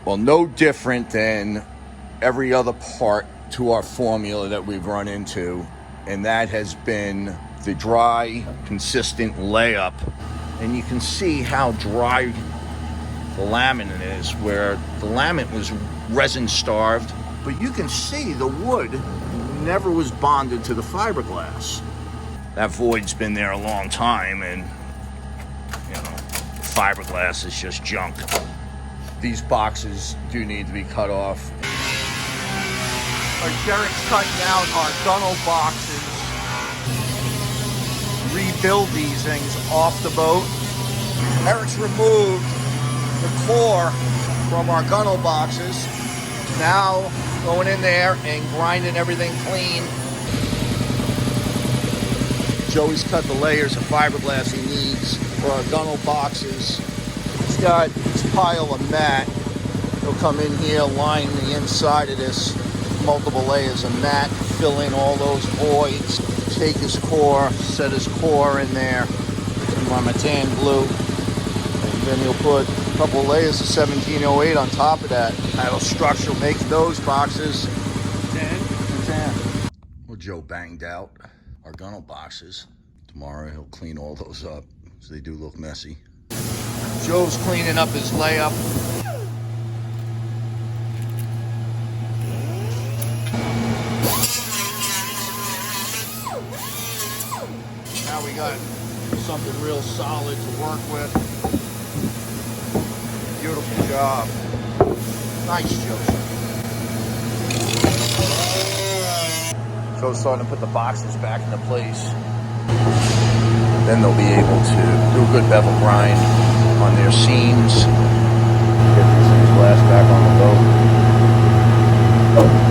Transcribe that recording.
Well, no different than every other part to our formula that we've run into, and that has been the dry, consistent layup. And you can see how dry the laminate is, where the laminate was resin starved, but you can see the wood never was bonded to the fiberglass. That void's been there a long time, and you know, fiberglass is just junk. These boxes do need to be cut off. Derek's cutting out our gunnel boxes. Rebuild these things off the boat. Eric's removed the core from our gunnel boxes. Now going in there and grinding everything clean. Joey's cut the layers of fiberglass he needs for our gunnel boxes. He's got this pile of mat. He'll come in here, line the inside of this, multiple layers of mat, fill in all those voids, take his core, set his core in there, some my Metan glue, and then he'll put a couple of layers of 1708 on top of that. That'll structure, make those boxes 10. Well, Joe banged out our gunnel boxes. Tomorrow he'll clean all those up, because they do look messy. Joe's cleaning up his layup. Now we got something real solid to work with. Beautiful job. Nice, Joe. Joe's starting to put the boxes back into place. Then they'll be able to do a good bevel grind on their seams. Get these things glass back on the boat.